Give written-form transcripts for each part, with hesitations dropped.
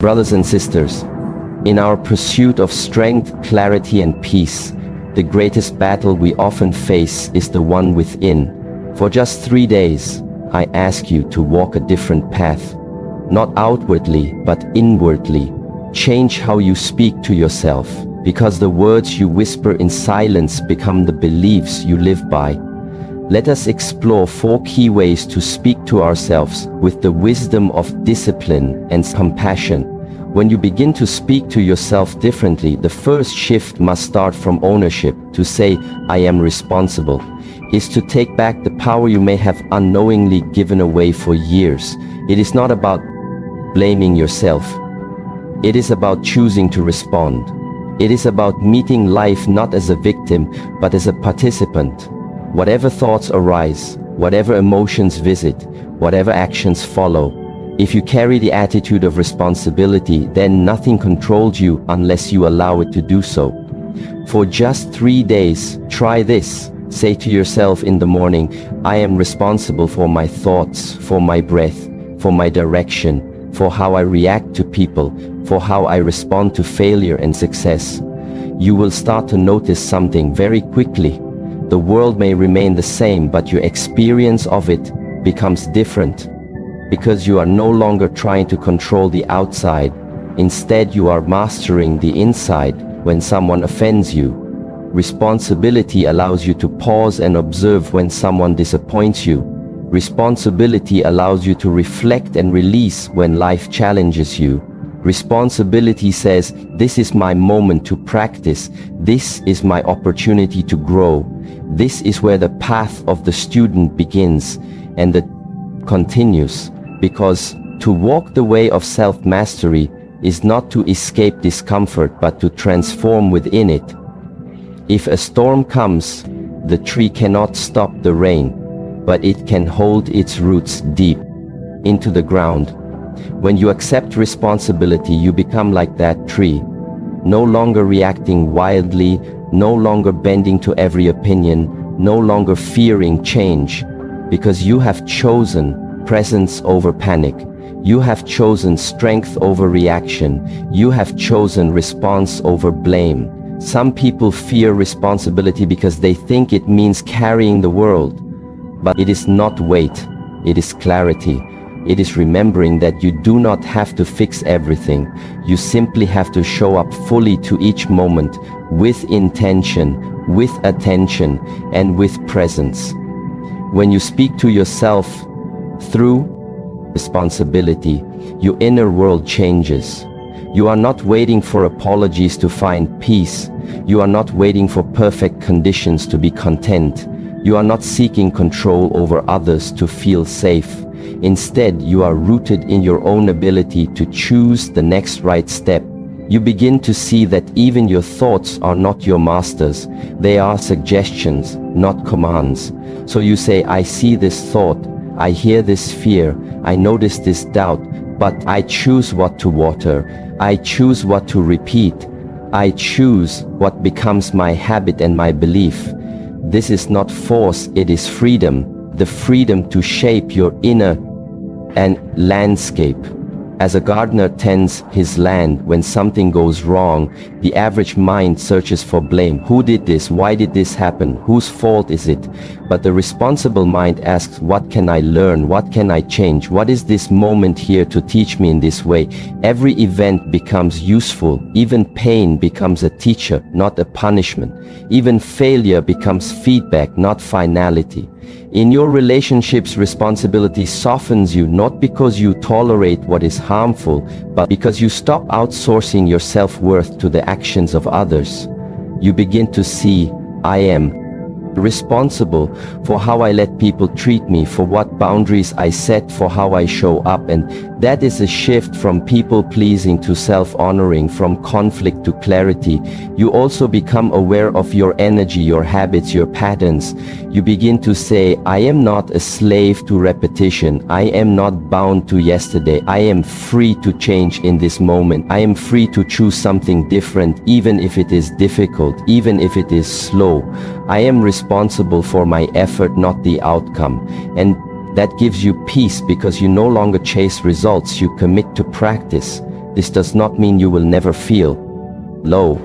Brothers and sisters, in our pursuit of strength, clarity and peace, the greatest battle we often face is the one within. For just 3 days, I ask you to walk a different path, not outwardly, but inwardly. Change how you speak to yourself, because the words you whisper in silence become the beliefs you live by. Let us explore 4 key ways to speak to ourselves with the wisdom of discipline and compassion. When you begin to speak to yourself differently, the first shift must start from ownership. To say, I am responsible, is to take back the power you may have unknowingly given away for years. It is not about blaming yourself. It is about choosing to respond. It is about meeting life not as a victim, but as a participant. Whatever thoughts arise, whatever emotions visit, whatever actions follow, if you carry the attitude of responsibility, then nothing controls you unless you allow it to do so. For just 3 days, try this. Say to yourself in the morning, I am responsible for my thoughts, for my breath, for my direction, for how I react to people, for how I respond to failure and success. You will start to notice something very quickly. The world may remain the same, but your experience of it becomes different, because you are no longer trying to control the outside. Instead, you are mastering the inside. When someone offends you, responsibility allows you to pause and observe. When someone disappoints you, responsibility allows you to reflect and release. When life challenges you, responsibility says, this is my moment to practice. This is my opportunity to grow. This is where the path of the student begins and the continues, because to walk the way of self-mastery is not to escape discomfort, but to transform within it. If a storm comes, the tree cannot stop the rain, but it can hold its roots deep into the ground. When you accept responsibility, you become like that tree, no longer reacting wildly, no longer bending to every opinion, no longer fearing change, because you have chosen presence over panic. You have chosen strength over reaction. You have chosen response over blame. Some people fear responsibility because they think it means carrying the world. But it is not weight, it is clarity. It is remembering that you do not have to fix everything. You simply have to show up fully to each moment, with intention, with attention, and with presence. When you speak to yourself through responsibility, your inner world changes. You are not waiting for apologies to find peace. You are not waiting for perfect conditions to be content. You are not seeking control over others to feel safe. Instead, you are rooted in your own ability to choose the next right step. You begin to see that even your thoughts are not your masters. They are suggestions, not commands. So you say, I see this thought, I hear this fear, I notice this doubt, but I choose what to water. I choose what to repeat. I choose what becomes my habit and my belief. This is not force, it is freedom. The freedom to shape your inner and landscape. As a gardener tends his land, when something goes wrong, the average mind searches for blame. Who did this? Why did this happen? Whose fault is it? But the responsible mind asks, what can I learn? What can I change? What is this moment here to teach me in this way? Every event becomes useful. Even pain becomes a teacher, not a punishment. Even failure becomes feedback, not finality. In your relationships, responsibility softens you, not because you tolerate what is harmful, but because you stop outsourcing your self-worth to the actions of others. You begin to see, I am responsible for how I let people treat me, for what boundaries I set, for how I show up. And that is a shift from people-pleasing to self-honoring, from conflict to clarity. You also become aware of your energy, your habits, your patterns. You begin to say, I am not a slave to repetition. I am not bound to yesterday. I am free to change in this moment. I am free to choose something different, even if it is difficult, even if it is slow. I am responsible for my effort, not the outcome. And that gives you peace, because you no longer chase results, you commit to practice. This does not mean you will never feel low.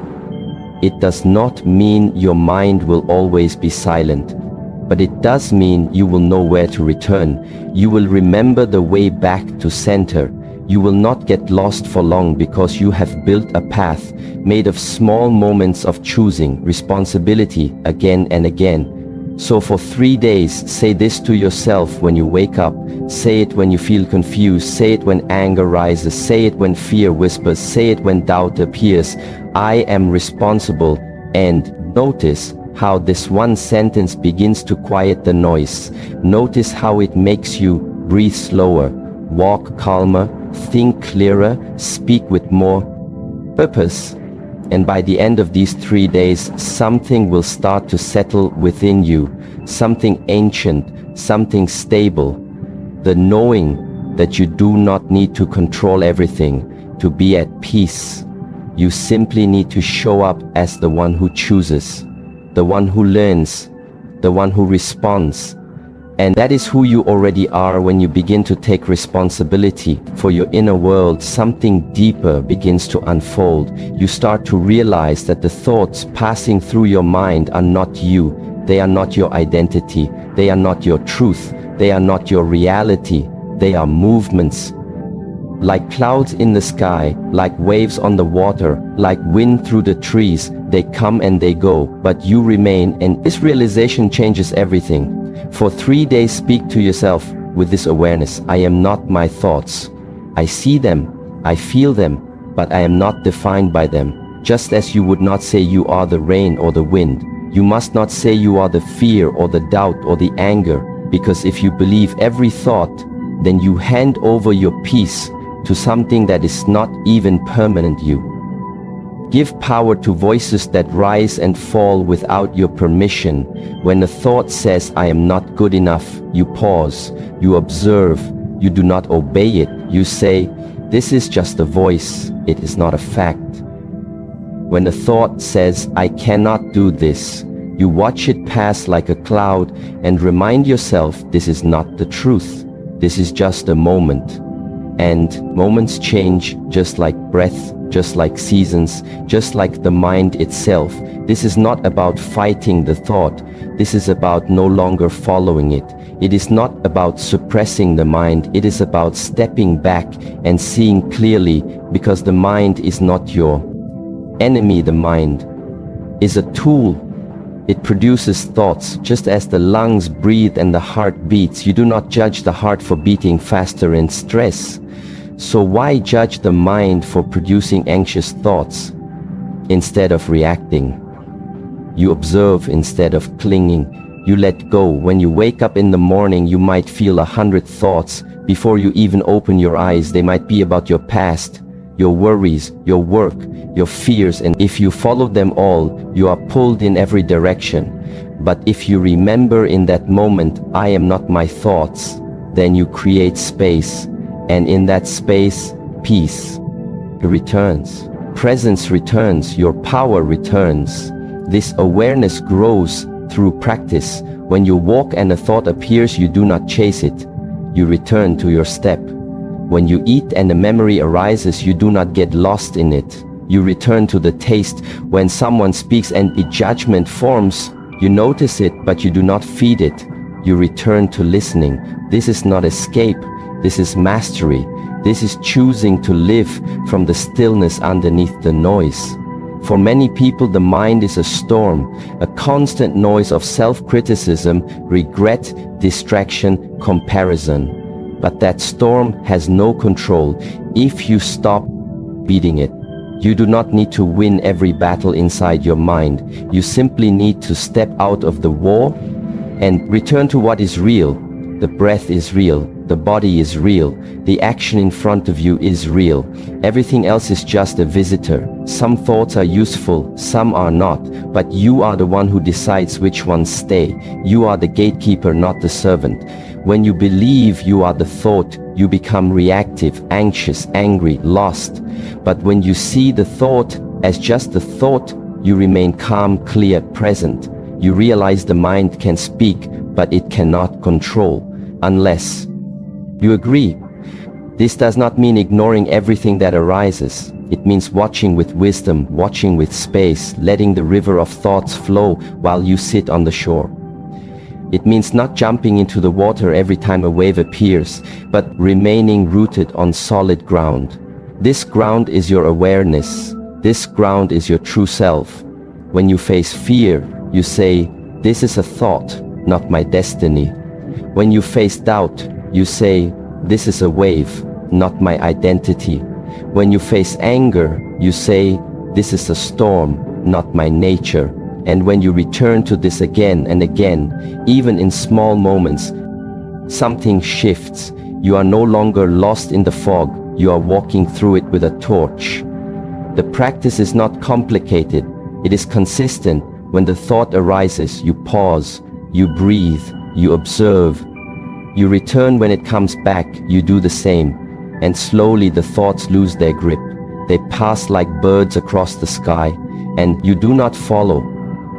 It does not mean your mind will always be silent. But it does mean you will know where to return. You will remember the way back to center. You will not get lost for long because you have built a path made of small moments of choosing responsibility again and again. So for 3 days, say this to yourself when you wake up. Say it when you feel confused. Say it when anger rises. Say it when fear whispers. Say it when doubt appears. I am responsible. And notice how this one sentence begins to quiet the noise. Notice how it makes you breathe slower, walk calmer, think clearer, speak with more purpose. And by the end of these 3 days, something will start to settle within you, something ancient, something stable. The knowing that you do not need to control everything to be at peace. You simply need to show up as the one who chooses, the one who learns, the one who responds. And that is who you already are when you begin to take responsibility for your inner world. Something deeper begins to unfold. You start to realize that the thoughts passing through your mind are not you. They are not your identity. They are not your truth. They are not your reality. They are movements. Like clouds in the sky, like waves on the water, like wind through the trees, they come and they go, but you remain, and this realization changes everything. For 3 days, speak to yourself with this awareness. I am not my thoughts. I see them, I feel them, but I am not defined by them. Just as you would not say you are the rain or the wind, you must not say you are the fear or the doubt or the anger, because if you believe every thought, then you hand over your peace to something that is not even permanent you. Give power to voices that rise and fall without your permission. When a thought says, I am not good enough, you pause, you observe, you do not obey it. You say, this is just a voice, it is not a fact. When a thought says, I cannot do this, you watch it pass like a cloud and remind yourself this is not the truth. This is just a moment. And moments change just like breath, just like seasons, just like the mind itself. This is not about fighting the thought. This is about no longer following it. It is not about suppressing the mind. It is about stepping back and seeing clearly, because the mind is not your enemy. The mind is a tool. It produces thoughts, just as the lungs breathe and the heart beats. You do not judge the heart for beating faster in stress. So why judge the mind for producing anxious thoughts instead of reacting? You observe instead of clinging. You let go. When you wake up in the morning, you might feel 100 thoughts. Before you even open your eyes, they might be about your past, your worries, your work, your fears, and if you follow them all, you are pulled in every direction. But if you remember in that moment, I am not my thoughts, then you create space, and in that space, peace returns. Presence returns, your power returns. This awareness grows through practice. When you walk and a thought appears, you do not chase it. You return to your step. When you eat and a memory arises, you do not get lost in it. You return to the taste. When someone speaks and a judgment forms, you notice it, but you do not feed it. You return to listening. This is not escape. This is mastery. This is choosing to live from the stillness underneath the noise. For many people, the mind is a storm, a constant noise of self-criticism, regret, distraction, comparison. But that storm has no control if you stop beating it. You do not need to win every battle inside your mind. You simply need to step out of the war and return to what is real. The breath is real. The body is real. The action in front of you is real. Everything else is just a visitor. Some thoughts are useful, some are not, but you are the one who decides which ones stay. You are the gatekeeper, not the servant. When you believe you are the thought, you become reactive, anxious, angry, lost. But when you see the thought as just the thought, you remain calm, clear, present. You realize the mind can speak, but it cannot control, unless you agree. This does not mean ignoring everything that arises. It means watching with wisdom, watching with space, letting the river of thoughts flow while you sit on the shore. It means not jumping into the water every time a wave appears, but remaining rooted on solid ground. This ground is your awareness. This ground is your true self. When you face fear, you say, "This is a thought, not my destiny." When you face doubt, you say, "This is a wave, not my identity." When you face anger, you say, "This is a storm, not my nature." And when you return to this again and again, even in small moments, something shifts. You are no longer lost in the fog. You are walking through it with a torch. The practice is not complicated. It is consistent. When the thought arises, you pause, you breathe, you observe. You return when it comes back, you do the same. And slowly the thoughts lose their grip. They pass like birds across the sky, and you do not follow.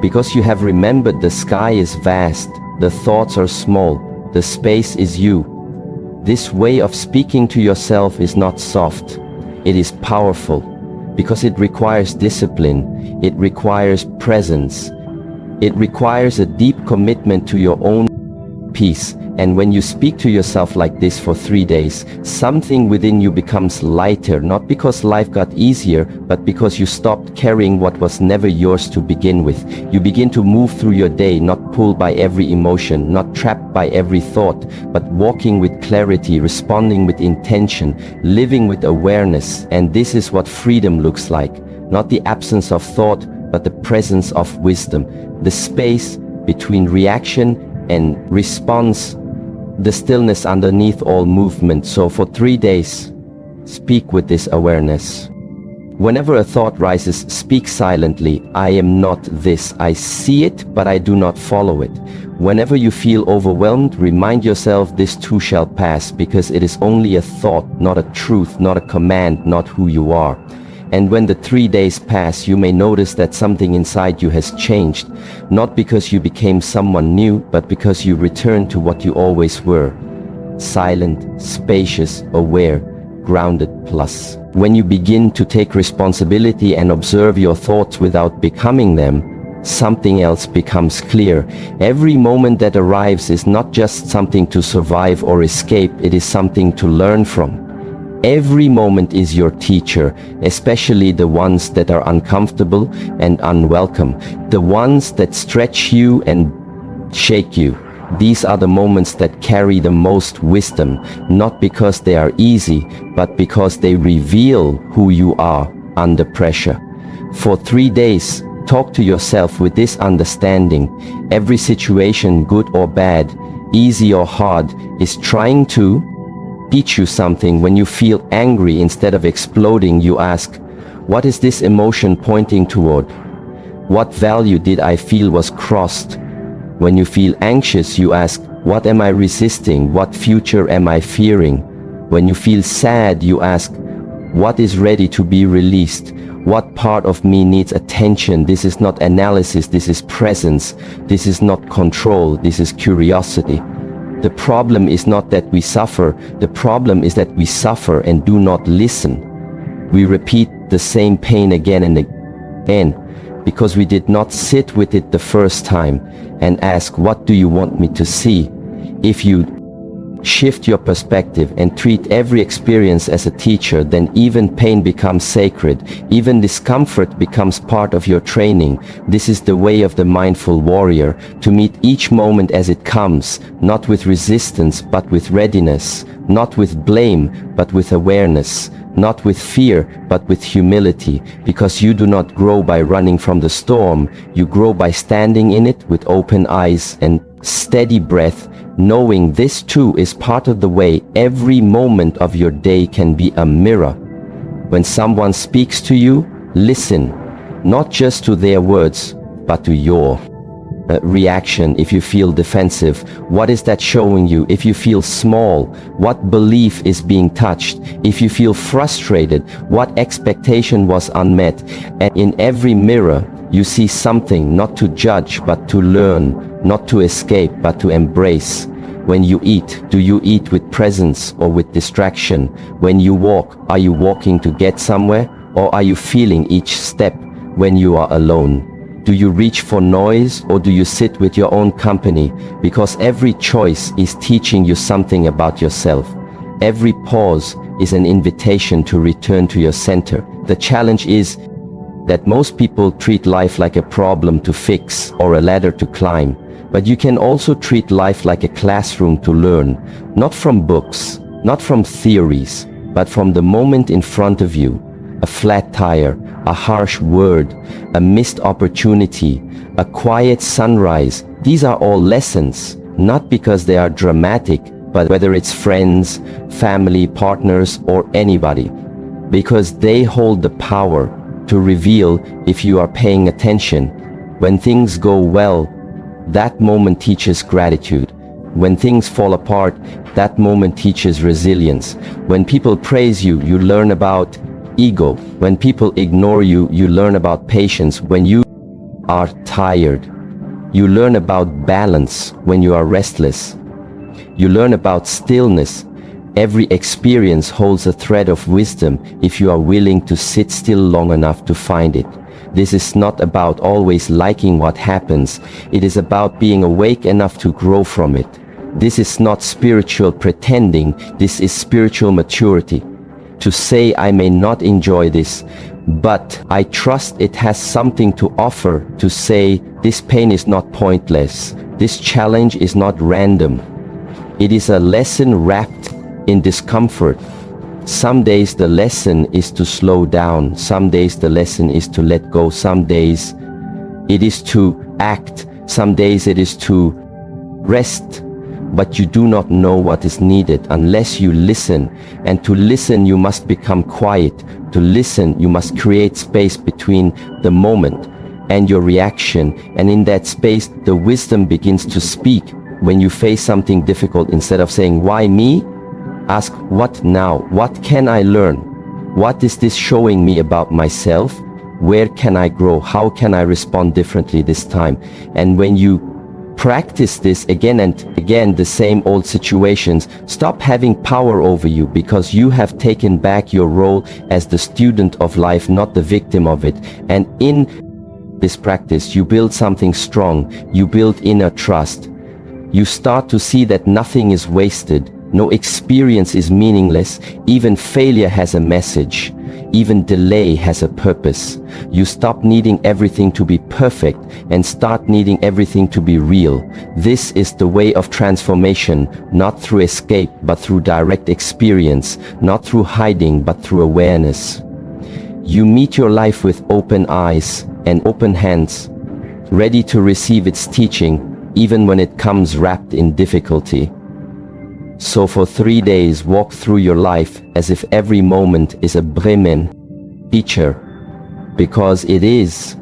Because you have remembered the sky is vast, the thoughts are small, the space is you. This way of speaking to yourself is not soft. It is powerful. Because it requires discipline, it requires presence. It requires a deep commitment to your own peace. And when you speak to yourself like this for 3 days, something within you becomes lighter, not because life got easier, but because you stopped carrying what was never yours to begin with. You begin to move through your day, not pulled by every emotion, not trapped by every thought, but walking with clarity, responding with intention, living with awareness. And this is what freedom looks like. Not the absence of thought, but the presence of wisdom. The space between reaction and response, the stillness underneath all movement. So for 3 days, speak with this awareness. Whenever a thought rises, speak silently. "I am not this. I see it, but I do not follow it." Whenever you feel overwhelmed, remind yourself this too shall pass, because it is only a thought, not a truth, not a command, not who you are. And when the 3 days pass, you may notice that something inside you has changed, not because you became someone new, but because you returned to what you always were. Silent, spacious, aware, grounded plus. When you begin to take responsibility and observe your thoughts without becoming them, something else becomes clear. Every moment that arrives is not just something to survive or escape, it is something to learn from. Every moment is your teacher, especially the ones that are uncomfortable and unwelcome, the ones that stretch you and shake you. These are the moments that carry the most wisdom, not because they are easy, but because they reveal who you are under pressure. For 3 days, talk to yourself with this understanding. Every situation, good or bad, easy or hard, is trying to teach you something. When you feel angry, instead of exploding, you ask, what is this emotion pointing toward? What value did I feel was crossed? When you feel anxious, you ask, what am I resisting? What future am I fearing? When you feel sad, you ask, what is ready to be released? What part of me needs attention? This is not analysis, this is presence. This is not control, this is curiosity. The problem is not that we suffer, the problem is that we suffer and do not listen. We repeat the same pain again and again because we did not sit with it the first time and ask, what do you want me to see? If you shift your perspective and treat every experience as a teacher, then even pain becomes sacred. Even discomfort becomes part of your training. This is the way of the mindful warrior, to meet each moment as it comes, not with resistance, but with readiness, not with blame, but with awareness, not with fear, but with humility, because you do not grow by running from the storm. You grow by standing in it with open eyes and steady breath, knowing this too is part of the way. Every moment of your day can be a mirror. When someone speaks to you, listen, not just to their words, but to your reaction. If you feel defensive, what is that showing you? If you feel small, what belief is being touched? If you feel frustrated, what expectation was unmet? And in every mirror, you see something, not to judge, but to learn, not to escape, but to embrace. When you eat, do you eat with presence or with distraction? When you walk, are you walking to get somewhere, or are you feeling each step when you are alone? Do you reach for noise, or do you sit with your own company? Because every choice is teaching you something about yourself. Every pause is an invitation to return to your center. The challenge is that most people treat life like a problem to fix or a ladder to climb. But you can also treat life like a classroom to learn, not from books, not from theories, but from the moment in front of you. A flat tire, a harsh word, a missed opportunity, a quiet sunrise. These are all lessons, not because they are dramatic, but whether it's friends, family, partners, or anybody, because they hold the power to reveal if you are paying attention. When things go well, that moment teaches gratitude. When things fall apart, that moment teaches resilience. When people praise you, you learn about ego. When people ignore you, you learn about patience. When you are tired, you learn about balance. When you are restless, you learn about stillness. Every experience holds a thread of wisdom if you are willing to sit still long enough to find it. This is not about always liking what happens. It is about being awake enough to grow from it. This is not spiritual pretending. This is spiritual maturity. To say, I may not enjoy this, but I trust it has something to offer. To say, this pain is not pointless. This challenge is not random. It is a lesson wrapped in discomfort. Some days the lesson is to slow down. Some days the lesson is to let go. Some days it is to act. Some days it is to rest. But you do not know what is needed unless you listen. And to listen, you must become quiet. To listen, you must create space between the moment and your reaction. And in that space, the wisdom begins to speak. When you face something difficult, instead of saying, why me? Ask, what now? What can I learn? What is this showing me about myself? Where can I grow? How can I respond differently this time? And when you practice this again and again, the same old situations stop having power over you, because you have taken back your role as the student of life, not the victim of it. And in this practice, you build something strong. You build inner trust. You start to see that nothing is wasted. No experience is meaningless. Even failure has a message. Even delay has a purpose. You stop needing everything to be perfect and start needing everything to be real. This is the way of transformation, not through escape, but through direct experience, not through hiding, but through awareness. You meet your life with open eyes and open hands, ready to receive its teaching, even when it comes wrapped in difficulty. So for 3 days, walk through your life as if every moment is a Bremen teacher, because it is.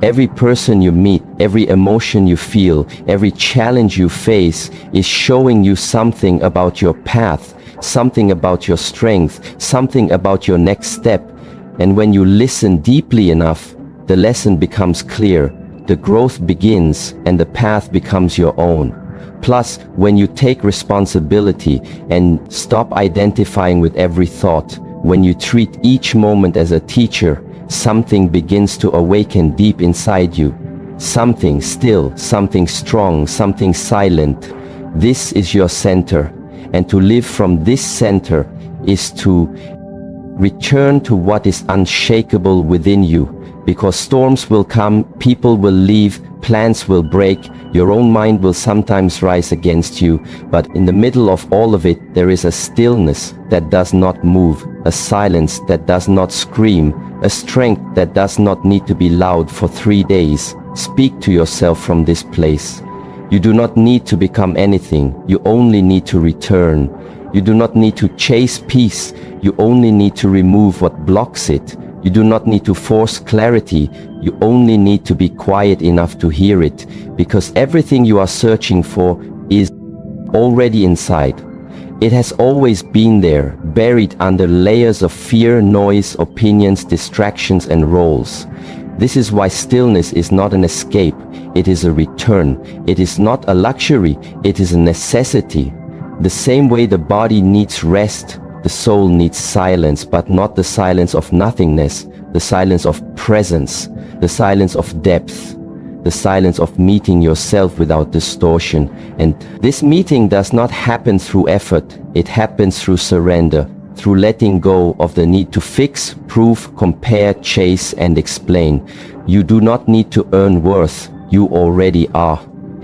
Every person you meet, every emotion you feel, every challenge you face is showing you something about your path, something about your strength, something about your next step. And when you listen deeply enough, the lesson becomes clear, the growth begins, and the path becomes your own. Plus, when you take responsibility and stop identifying with every thought, when you treat each moment as a teacher, something begins to awaken deep inside you. Something still, something strong, something silent. This is your center. And to live from this center is to return to what is unshakable within you. Because storms will come, people will leave, plans will break, your own mind will sometimes rise against you, but in the middle of all of it, there is a stillness that does not move, a silence that does not scream, a strength that does not need to be loud for 3 days. Speak to yourself from this place. You do not need to become anything, you only need to return. You do not need to chase peace, you only need to remove what blocks it. You do not need to force clarity, you only need to be quiet enough to hear it, because everything you are searching for is already inside. It has always been there, buried under layers of fear, noise, opinions, distractions and roles. This is why stillness is not an escape, it is a return. It is not a luxury, it is a necessity. The same way the body needs rest, the soul needs silence, but not the silence of nothingness, the silence of presence, the silence of depth, the silence of meeting yourself without distortion. And this meeting does not happen through effort, it happens through surrender, through letting go of the need to fix, prove, compare, chase, and explain. You do not need to earn worth, you already are.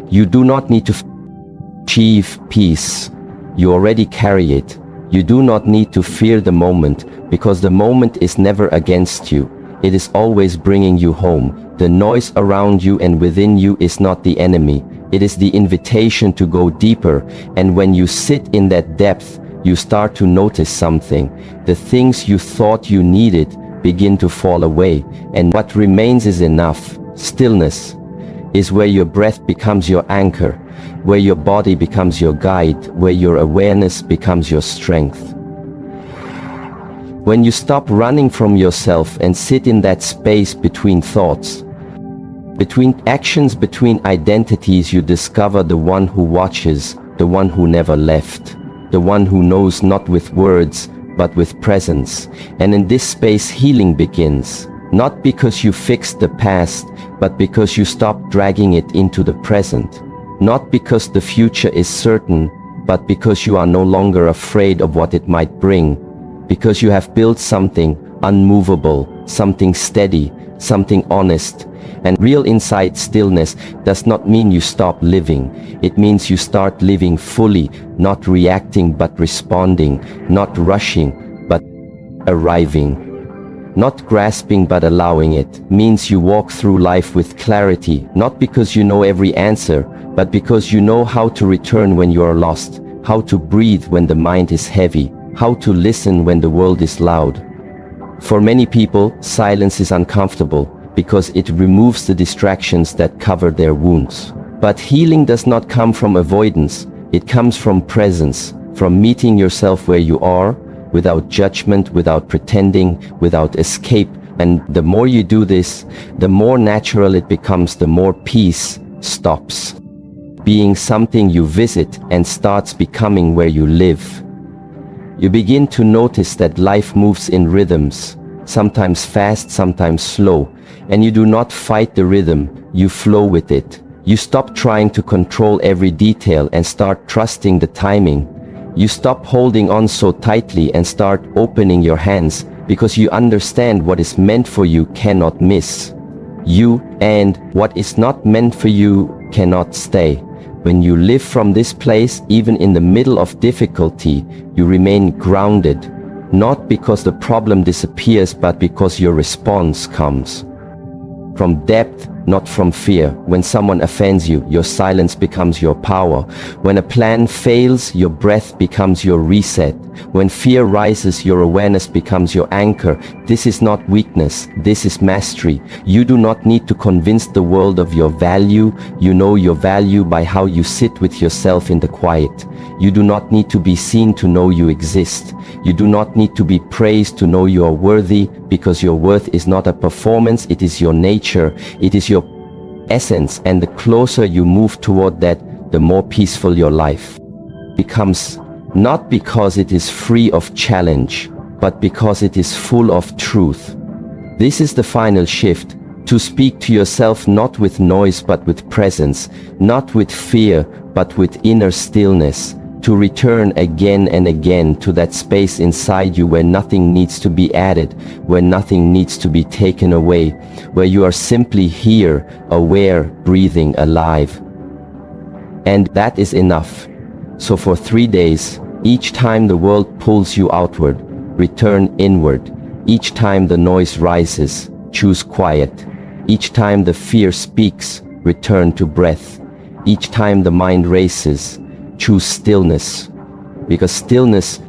You do not need to achieve peace, you already carry it. You do not need to fear the moment, because the moment is never against you. It is always bringing you home. The noise around you and within you is not the enemy. It is the invitation to go deeper, and when you sit in that depth, you start to notice something. The things you thought you needed begin to fall away, and what remains is enough. Stillness is where your breath becomes your anchor, where your body becomes your guide, where your awareness becomes your strength. When you stop running from yourself and sit in that space between thoughts, between actions, between identities, you discover the one who watches, the one who never left, the one who knows not with words, but with presence. And in this space, healing begins. Not because you fixed the past, but because you stopped dragging it into the present. Not because the future is certain, but because you are no longer afraid of what it might bring. Because you have built something unmovable, something steady, something honest. And real inside stillness does not mean you stop living. It means you start living fully, not reacting but responding, not rushing but arriving. Not grasping but allowing. It means you walk through life with clarity, not because you know every answer, but because you know how to return when you are lost, how to breathe when the mind is heavy, how to listen when the world is loud. For many people, silence is uncomfortable because it removes the distractions that cover their wounds. But healing does not come from avoidance, it comes from presence, from meeting yourself where you are, without judgment, without pretending, without escape. And the more you do this, the more natural it becomes, the more peace stops being something you visit and starts becoming where you live. You begin to notice that life moves in rhythms, sometimes fast, sometimes slow, and you do not fight the rhythm, you flow with it. You stop trying to control every detail and start trusting the timing. You stop holding on so tightly and start opening your hands, because you understand what is meant for you cannot miss you, and what is not meant for you cannot stay. When you live from this place, even in the middle of difficulty, you remain grounded, not because the problem disappears, but because your response comes from depth, not from fear. When someone offends you, your silence becomes your power. When a plan fails, your breath becomes your reset. When fear rises, your awareness becomes your anchor. This is not weakness, this is mastery. You do not need to convince the world of your value. You know your value by how you sit with yourself in the quiet. You do not need to be seen to know you exist. You do not need to be praised to know you are worthy, because your worth is not a performance, it is your nature, it is your essence. And the closer you move toward that, the more peaceful your life becomes, not because it is free of challenge, but because it is full of truth. This is the final shift, to speak to yourself not with noise but with presence, not with fear but with inner stillness, to return again and again to that space inside you where nothing needs to be added, where nothing needs to be taken away, where you are simply here, aware, breathing, alive. And that is enough. So for 3 days, each time the world pulls you outward, return inward. Each time the noise rises, choose quiet. Each time the fear speaks, return to breath. Each time the mind races, choose stillness, because stillness